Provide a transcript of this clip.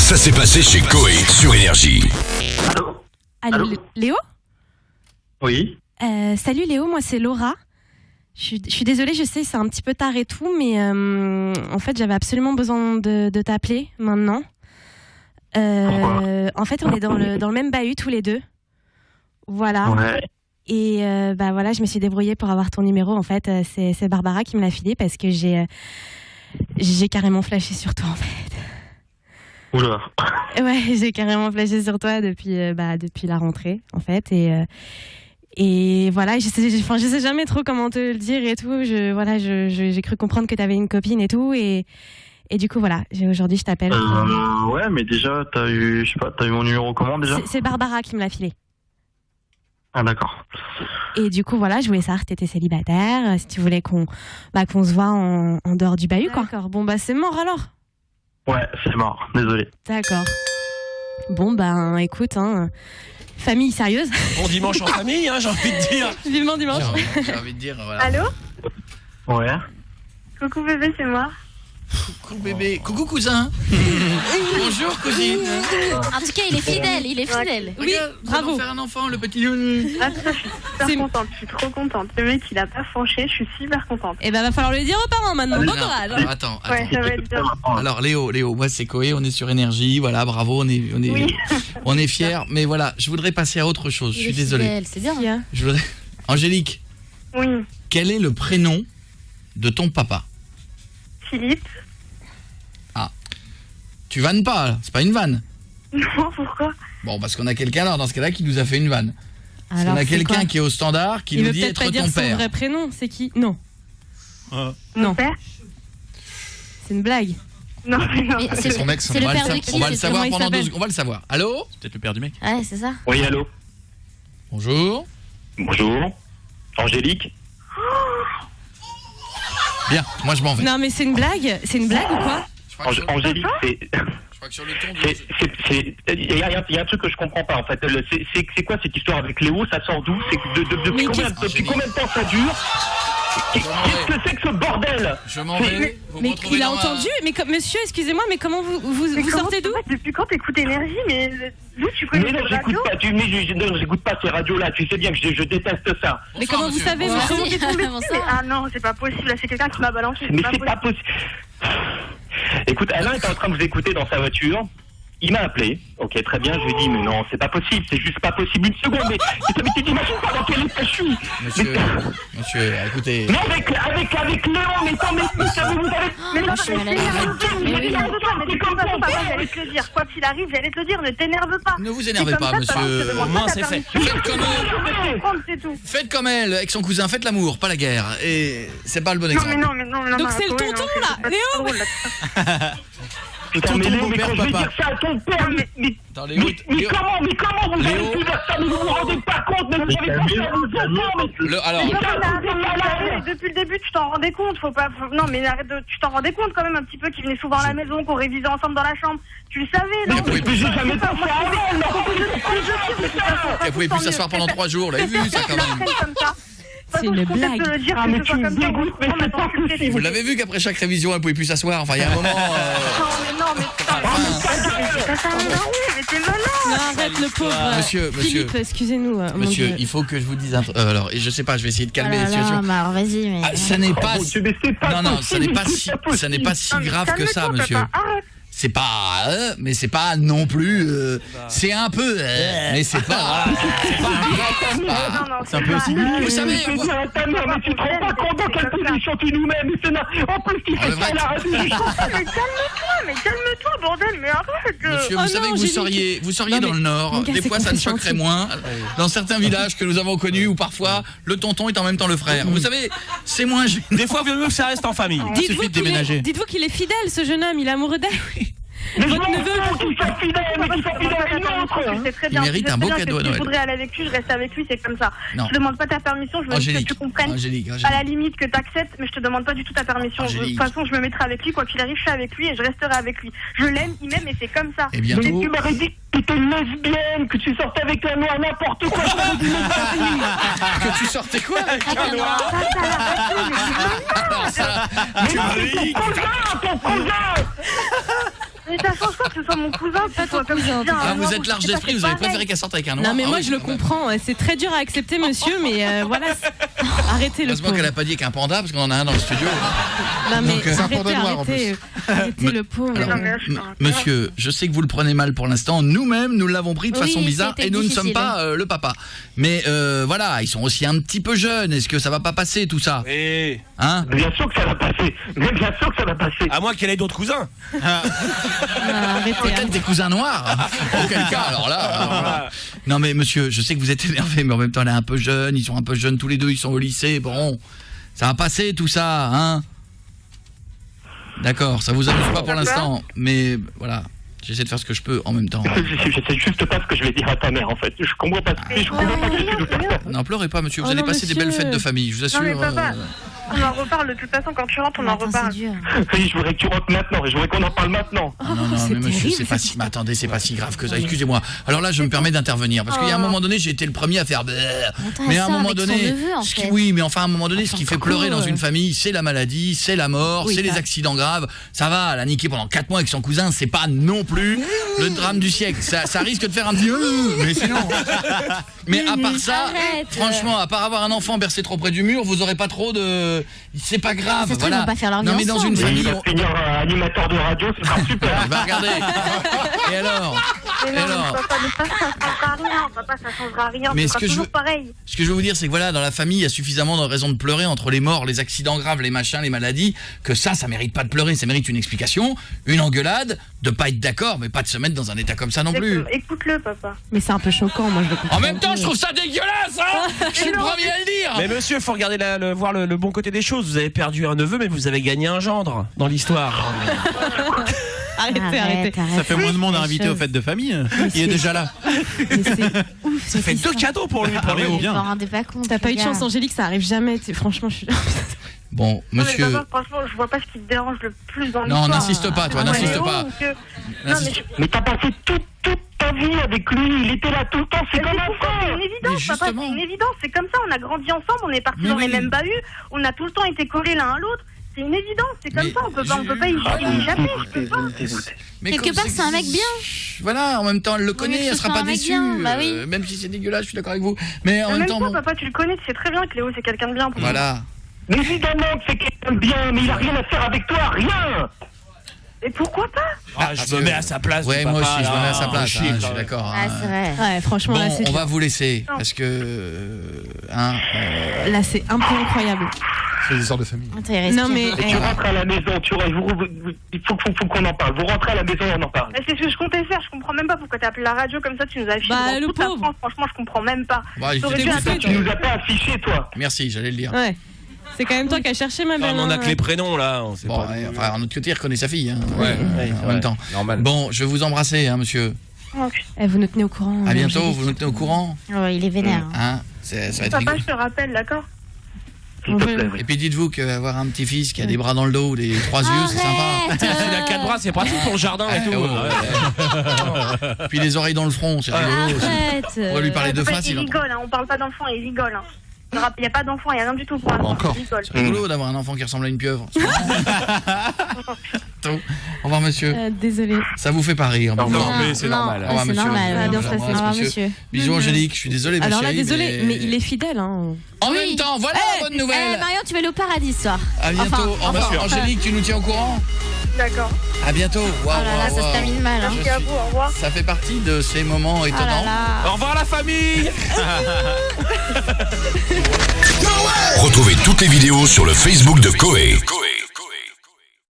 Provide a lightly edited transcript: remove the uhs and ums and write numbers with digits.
Ça s'est passé chez Coé sur Énergie. Allô, Léo? Oui. Salut Léo, moi c'est Laura. Je suis désolée, je sais, c'est un petit peu tard et tout, mais en fait j'avais absolument besoin de t'appeler maintenant. En fait, on est dans le même bahut tous les deux. Voilà. Ouais. Et voilà, je me suis débrouillée pour avoir ton numéro. En fait, c'est Barbara qui me l'a filé parce que j'ai carrément flashé sur toi en fait. Oula. Ouais, j'ai carrément flashé sur toi depuis la rentrée en fait et voilà, je sais jamais trop comment te le dire et tout. J'ai cru comprendre que tu avais une copine et tout et du coup voilà, aujourd'hui je t'appelle. Ouais, mais déjà t'as eu mon numéro comment déjà? C'est Barbara qui me l'a filé. Ah d'accord. Et du coup voilà, je voulais savoir si t'étais célibataire, si tu voulais qu'on se voit en dehors du bahut quoi. D'accord. Bon c'est mort alors. Ouais, c'est mort, désolé. D'accord. Bon écoute, famille sérieuse. Bon dimanche en famille, j'ai envie de dire. Vivement dimanche. J'ai envie de dire, voilà. Allô? Ouais. Coucou bébé, c'est moi. Coucou bébé, coucou cousin. Bonjour cousine. En tout cas, il est fidèle. Oui, bravo. Nous faire un enfant, le petit. Ah, ça, je suis super contente, je suis trop contente. Le mec, il a pas franché, je suis super contente. Et va falloir le dire aux parents maintenant. Bon courage. Alors, attends. Ouais, ça va être bien. Alors Léo, moi c'est Coé, on est sur Énergie, voilà, bravo, on est fiers, mais voilà, je voudrais passer à autre chose, je suis désolé. C'est bien. Angélique, Oui. quel est le prénom de ton papa? Philippe. Ah. Tu vannes pas, là, c'est pas une vanne. Non, pourquoi? Bon, parce qu'on a quelqu'un là, dans ce cas-là, qui nous a fait une vanne. Alors, on a quelqu'un quoi qui est au standard, qui il nous veut dit peut-être être pas dire ton son père. vrai prénom, c'est qui? Non. Mon Non, père? c'est une blague. Non, mais non. C'est son ex. C'est le père de qui? On va le C'est savoir comment il pendant 2 s'appelle secondes, on va le savoir. Allô? C'est peut-être le père du mec. Ouais, c'est ça. Oui, allô. Bonjour. Bonjour. Angélique. Bien, moi je m'en vais. Non mais c'est une blague ou quoi? Je crois que sur- Angélique, c'est... je crois que sur le ton de... Il y a un truc que je comprends pas en fait. C'est quoi cette histoire avec Léo? Ça sort d'où? C'est depuis combien de temps ça dure? Qu'est-ce que c'est que ce bordel? Je m'en vais. Vous me Mais retrouvez il a dans ma- entendu. Mais monsieur, excusez-moi, mais comment Mais vous comment sortez d'où? Depuis quand t'écoutes Énergie? Mais d'où tu connais Mais non, cette j'écoute radio? pas. J'écoute pas ces radios-là. Tu sais bien que je déteste ça. Mais Bonsoir, comment vous monsieur. savez, Bonsoir. monsieur? Comment t'es tombé Bon, dessus? ça. Mais ah non, c'est pas possible. Là, c'est quelqu'un qui m'a balancé. Mais c'est pas possible. Écoute, Alain était en train de vous écouter dans sa voiture. Il m'a appelé. Ok, très bien. Je lui ai dit, mais non, c'est pas possible. C'est juste pas possible. Une seconde. Mais tu t'imagines pas dans quel état je suis? Monsieur, écoutez. Mais avec Léon, mais ça, vous avez... Mais non, je suis mais mal à l'aise. mais comme ça, papa, j'allais te le dire. Quoi qu'il arrive, j'allais te le dire. Ne t'énerve pas. Ne vous C'est énervez comme pas, ça, monsieur. papa, je te demande Au pas moins, ta c'est fait. permission. Faites comme Je veux comprendre, c'est tout. Faites comme elle, avec son cousin, faites l'amour, pas la guerre. Et c'est pas le bon Non, exemple. mais non. Donc non, c'est le ouais, tonton, non, là, c'est pas Léo. drôle, là. Putain, mais Tonton, Léo, mais beau-père, quand je vais papa. dire ça à ton père, mais Attends, Léo, comment vous Léo. avez pu faire ça? Mais vous vous rendez pas compte, mais vous avez pas ça à vos enfants, mais... alors, Mais non, mais arrête, depuis le début, tu t'en rendais compte, non, mais arrête tu t'en rendais compte quand même un petit peu qu'il venait souvent à la maison, qu'on révisait ensemble dans la chambre. Tu le savais, non? Mais j'ai jamais fait ça avant, elle pouvait plus s'asseoir pendant 3 jours, l'avez vu ça quand même. C'est une blague. Ah, mais tu me dégoûtes, mais c'est pas possible. Vous l'avez vu qu'après chaque révision, elle pouvait plus s'asseoir. Enfin, il y a un moment. Non, mais putain, mais t'es malin. Non, arrête le pauvre. Monsieur. Philippe, excusez-nous. mon Monsieur, Dieu. il faut que je vous dise un truc. Alors, je sais pas, je vais essayer de calmer la Oh là situation. là, mais alors vas-y, mais... Ah, ça n'est pas. Oh, Dieu, mais c'est pas Non, possible, ça n'est pas si Non, mais grave que ça, calme-toi, monsieur. papa, arrête. C'est pas, mais c'est pas non plus. C'est un peu, mais c'est pas. C'est un peu aussi. Vous savez, Mais tu te rends pas compte dans quelle position tu nous mets, mais c'est en plus tu fais ça à la radio. Mais calme-toi, bordel, mais arrête. Monsieur, Oh vous savez non, que j'ai vous seriez Non, dans mais le Nord. mon gars, Des c'est fois, ça ne choquerait compréhensible. moins. Dans certains villages que nous avons connus, où parfois le tonton est en même temps le frère. Vous savez, c'est moins gênant. Des fois, il vaut mieux que ça reste en famille. Il suffit de déménager. Dites-vous qu'il est fidèle, ce jeune homme, il est amoureux d'elle. Mais je Votre m'en neveu. fous qu'il soit fidèle, mais qu'il soit fidèle à une autre. Il mérite un beau cadeau à Si Noël. je voudrais aller avec lui, je reste avec lui, c'est comme ça. Non. Je demande pas ta permission, je veux juste que Angélique, tu comprennes. Angélique. À la limite que tu acceptes, mais je te demande pas du tout ta permission. De Angélique. toute façon, je me mettrai avec lui, quoi qu'il arrive, je suis avec lui et je resterai avec lui. Je l'aime, il m'aime et c'est comme ça. Et Mais bientôt. tu m'aurais dit que tu étais une lesbienne, que tu sortais avec un noir, n'importe quoi. Que tu sortais quoi Alors ça, Mais non, mais ton cousin. Mais ça change quoi que ce soit mon cousin, pas ton cousin. Ah, vous êtes large d'esprit, vous avez préféré qu'elle sorte avec un noir. Non mais Ah moi oui, je le quand même. comprends, c'est très dur à accepter monsieur, mais voilà, arrêtez le Heureusement pauvre. qu'elle a pas dit qu'un panda, parce qu'on en a un dans le studio. Non mais Donc, arrêtez le pauvre. Alors, monsieur, je sais que vous le prenez mal pour l'instant. Nous-mêmes, nous l'avons pris de Oui, façon bizarre c'était et nous ne sommes difficile. pas le papa. Mais voilà, ils sont aussi un petit peu jeunes. Est-ce que ça va pas passer tout ça? Oui. Hein? Bien sûr que ça va passer. Mais bien sûr que ça va passer. À moins qu'elle ait d'autres cousins. Peut-être des cousins noirs. Auquel cas, alors là. Non mais monsieur, je sais que vous êtes énervé, mais en même temps, elle est un peu jeune. Ils sont un peu jeunes tous les deux. Ils sont au lycée. Bon, ça va passer tout ça, hein? D'accord, ça vous amuse pas pour l'instant, mais voilà. J'essaie de faire ce que je peux en même temps. Je sais juste pas ce que je vais dire à ta mère en fait. Je comprends pas ce que tu veux faire. Non, pleurez pas monsieur, vous Oh allez non, passer des monsieur. belles fêtes de famille, je vous assure. Non mais papa, on en reparle de toute façon quand tu rentres, on en Attends, reparle. c'est dur. Oui, je voudrais que tu rentres maintenant et je voudrais qu'on en parle maintenant. Non, non, c'est mais monsieur, terrible, c'est pas si... Mais attendez, c'est pas si grave que ça, excusez-moi. Alors là, je me permets d'intervenir, parce qu'il y a un moment donné, j'ai été le premier à faire... Mais à un ça moment avec son donné... neveu, en ce qui- fait. Oui, mais enfin, à un moment donné, ce qui fait pleurer dans ouais. une famille, c'est la maladie, c'est la mort, Oui, c'est les ça. accidents graves. Ça va, elle a niqué pendant 4 mois avec son cousin, c'est pas non plus le drame du siècle. Ça risque de faire un petit... Mais sinon... Mais à part ça, Arrête. franchement, à part avoir un enfant bercé trop près du mur, vous aurez pas trop de... C'est pas grave, Ça se trouve, voilà. ils vont pas faire leur vie Non, mais dans une ensemble. Il famille... va finir animateur de radio, ce sera super. Bah regardez. Et alors? Mais Et non, alors? papa, mais ça changera rien. Papa, ça changera rien. Mais Ce ce sera que je toujours veux- pareil. Ce que je veux vous dire, c'est que voilà, dans la famille, il y a suffisamment de raisons de pleurer entre les morts, les accidents graves, les machins, les maladies, que ça mérite pas de pleurer, ça mérite une explication, une engueulade, de pas être d'accord, mais pas de se mettre dans un état comme ça non plus. Écoute-le, papa. Mais c'est un peu choquant, moi je le comprends. En même temps, je trouve ça dégueulasse, hein. Je suis le premier à le dire. Mais monsieur, faut regarder voir le bon côté des choses. Vous avez perdu un neveu, mais vous avez gagné un gendre dans l'histoire. Arrêtez. Ça fait moins de monde à Les inviter choses. aux fêtes de famille. Il est déjà là. Mais c'est ouf, Ça fait 2 cadeaux pour lui, pour oui, Léo. bien. Vous vous rendez pas compte. T'as pas eu de les chance, gars. Angélique, ça arrive jamais. Franchement, je suis. Bon, Non, mais monsieur... papa, franchement, je vois pas ce qui te dérange le plus dans Non, l'histoire. n'insiste pas, toi, Ah ouais, n'insiste Léo, pas. ou que- Non, mais N'insiste- Mais t'as passé toute ta vie avec lui, il était là tout le temps, c'est comme un c'est frère. une évidence, Mais papa, justement. c'est une évidence. C'est comme ça, on a grandi ensemble, on est partis Mais dans les oui. mêmes bahuts, on a tout le temps été collés l'un à l'autre. C'est une évidence, c'est comme Mais ça, on peut pas y échapper, je peux pas. Mais Quelque comme part, c'est un mec bien. Voilà, en même temps, elle le connaît, mais que elle ce sera soit pas un mec déçue. bien, bah oui. Même si c'est dégueulasse, je suis d'accord avec vous. Mais en Même même temps, toi, bon, papa, tu le connais, tu sais très bien que Léo, c'est quelqu'un de bien. pour voilà. Mais évidemment que c'est quelqu'un de bien, mais il a rien à faire avec toi, rien. Et pourquoi pas? Ah, je me mets à sa place. Ouais, du moi papa, aussi, je me là. mets à sa place, Chier, hein, je quand suis même. d'accord. Ah, hein. c'est vrai. Ouais, franchement, Bon, là, c'est on va dur. vous laisser, Non. parce que... hein, Là, c'est un peu incroyable. C'est des histoires de famille. Attends, il respire. Non, mais. Et tu rentres à la maison, il faut qu'on en parle. Vous rentrez à la maison et on en parle. Mais c'est ce que je comptais faire, je comprends même pas pourquoi t'as appelé la radio comme ça, tu nous as affiché Bah, dans le toute la pauvre. France, franchement, je comprends même pas. bah, il T'aurais était dû dégoûté. attendre. Tu nous as pas affiché, toi. Merci, j'allais le dire. Ouais. C'est quand même toi qui as cherché ma Ah, belle. on en a hein. que les prénoms, là. On sait Bon, pas. ouais, enfin, en autre côté, il reconnaît sa fille. Hein. Ouais, En même temps. Normal. Bon, je vais vous embrasser, hein, monsieur. Eh, vous nous tenez au courant. À bientôt, Angélique. vous nous tenez au courant. Oh, il est vénère. Hein, ça va être Papa, rigolo. je te rappelle, d'accord? S'il te plaît, oui. Et puis dites-vous qu'avoir un petit-fils qui a des bras dans le dos, des 3 yeux, c'est sympa. Arrête. Il a 4 bras, c'est pratique pour le jardin et Ah, tout. ouais. Puis les oreilles dans le front, c'est rigolo aussi. Arrête. On va lui parler de Papa, face, il il entend. rigole, hein, on parle pas d'enfant, il rigole. Hein. Il n'y a pas d'enfant, il n'y a rien du tout pour l'instant. Encore. Il rigole. C'est rigolo d'avoir un enfant qui ressemble à une pieuvre. Tout. Au revoir, monsieur. Désolé. Ça vous fait pas rire. Au revoir. Non, mais c'est normal. Au revoir, C'est monsieur. normal. Ça va bien oui. se Au passer. revoir, monsieur. monsieur. Bisous, Angélique. Je suis désolé, ma Alors là, chérie, désolé, mais il est fidèle. Hein. En Oui. même temps, voilà la bonne nouvelle. Marion, tu vas aller au paradis ce soir. À bientôt. Enfin, Au revoir, enfin. Angélique, tu nous tiens au courant. D'accord. À bientôt. Waouh, Oh là là, waouh, ça se waouh. termine mal. Hein. Merci à vous, au revoir. Ça fait partie de ces moments Oh là étonnants. là. Au revoir, la famille. Retrouvez toutes les vidéos sur le Facebook de Coé.